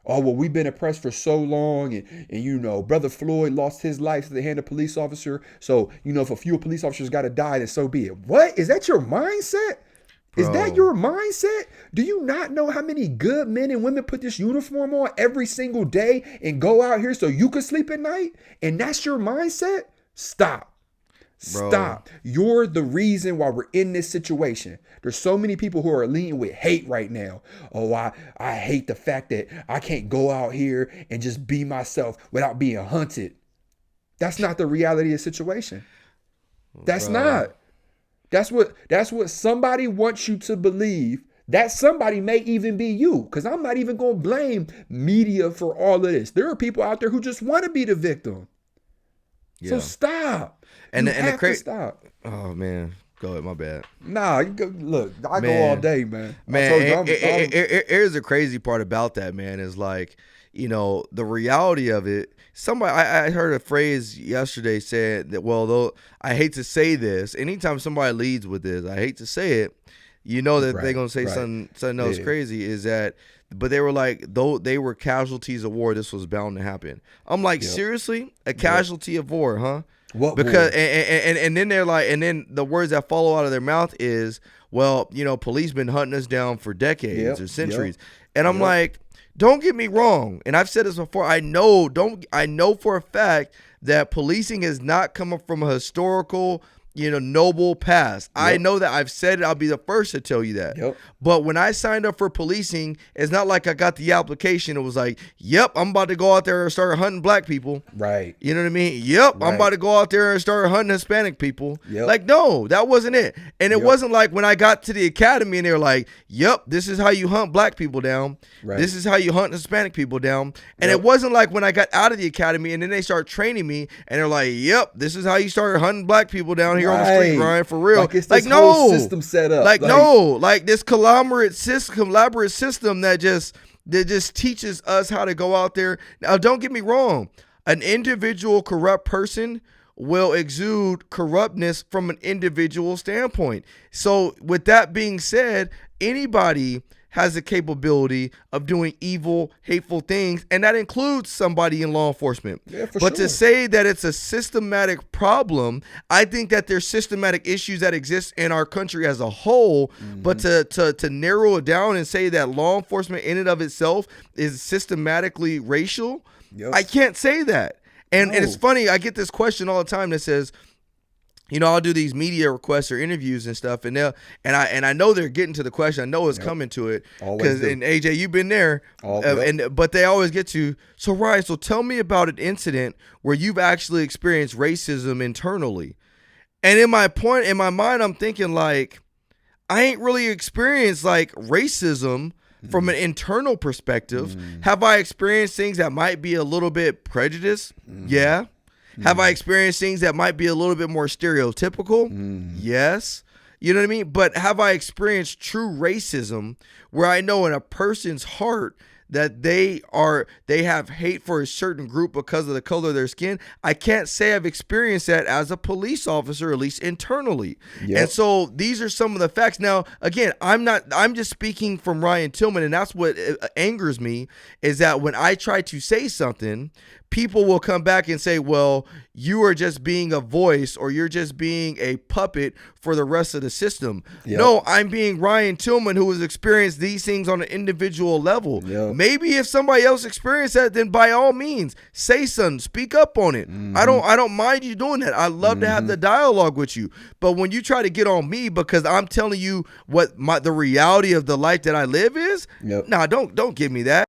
Oh, well, we've been oppressed for so long, and Brother Floyd lost his life to the hand of a police officer. So, if a few police officers got to die, then so be it. What? Is that your mindset? Is that Bro. your mindset? Do you not know how many good men and women put this uniform on every single day and go out here so you can sleep at night? And that's your mindset? Stop. Bro. Stop. You're the reason why we're in this situation. There's so many people who are leading with hate right now. Oh, I hate the fact that I can't go out here and just be myself without being hunted. That's not the reality of the situation. That's Bro. not. That's what somebody wants you to believe. That somebody may even be you. Because I'm not even going to blame media for all of this. There are people out there who just want to be the victim. So Yeah. stop. And You the have to crazy. stop. Oh man, go ahead. My bad. Nah, look, I go all Man, day, man. I man. told you, I'm Here's the crazy part about that, man. Is like, the reality of it. Somebody, I heard a phrase yesterday said that. Well, though I hate to say this, anytime somebody leads with this, I hate to say it. You know that they're right, gonna say right. something else Yeah, crazy. Is that? But they were like, though they were casualties of war, this was bound to happen. I'm like, yep, seriously, a yep. casualty of war, huh? What Because war? and then they're like, and then the words that follow out of their mouth is, well, police been hunting us down for decades Yep, or yep, centuries, and I'm yep. like, don't get me wrong, and I've said this before. I know for a fact that policing has not come up from a historical, noble past. I Yep. know that. I've said it. I'll be the first to tell you that. Yep. But when I signed up for policing, it's not like I got the application. It was like, yep, I'm about to go out there and start hunting black people. Right. You know what I mean? Yep, I'm about Right. to go out there and start hunting Hispanic people. Yep. Like, no, that wasn't it. And it Yep. wasn't like when I got to the academy and they were like, yep, this is how you hunt black people down. Right. This is how you hunt Hispanic people down. And it Yep. wasn't like when I got out of the academy and then they start training me and they're like, yep, this is how you start hunting black people down here on the street, Right. Ryan, for real. Like it's Like, this whole no. system set up. Like, no. Like this collaborative system that just teaches us how to go out there. Now, don't get me wrong. An individual corrupt person will exude corruptness from an individual standpoint. So, with that being said, anybody has the capability of doing evil, hateful things, and that includes somebody in law enforcement. Yeah, for But to sure. say that it's a systematic problem, I think that there's systematic issues that exist in our country as a whole. But to narrow it down and say that law enforcement in and of itself is systematically racial, Yep. I can't say that. And it's No. funny, I get this question all the time that says, I'll do these media requests or interviews and stuff, and I know they're getting to the question. I know it's Yep. coming to it Always because, do. and AJ, you've been there, Yep. but they always get to. So Ryan, so tell me about an incident where you've actually experienced racism internally. And in my mind, I'm thinking like, I ain't really experienced like racism from an internal perspective. Have I experienced things that might be a little bit prejudiced? Yeah. Have I experienced things that might be a little bit more stereotypical? Yes. You know what I mean? But have I experienced true racism where I know in a person's heart that they have hate for a certain group because of the color of their skin? I can't say I've experienced that as a police officer, at least internally. Yep. And so these are some of the facts. Now, again, I'm just speaking from Ryan Tillman, and that's what angers me is that when I try to say something, people will come back and say, well, you are just being a voice or you're just being a puppet for the rest of the system. Yep. No, I'm being Ryan Tillman, who has experienced these things on an individual level. Yep. Maybe if somebody else experienced that, then by all means, say something, speak up on it. I don't mind you doing that. I love to have the dialogue with you. But when you try to get on me because I'm telling you what the reality of the life that I live is, Yep. nah, don't give me that.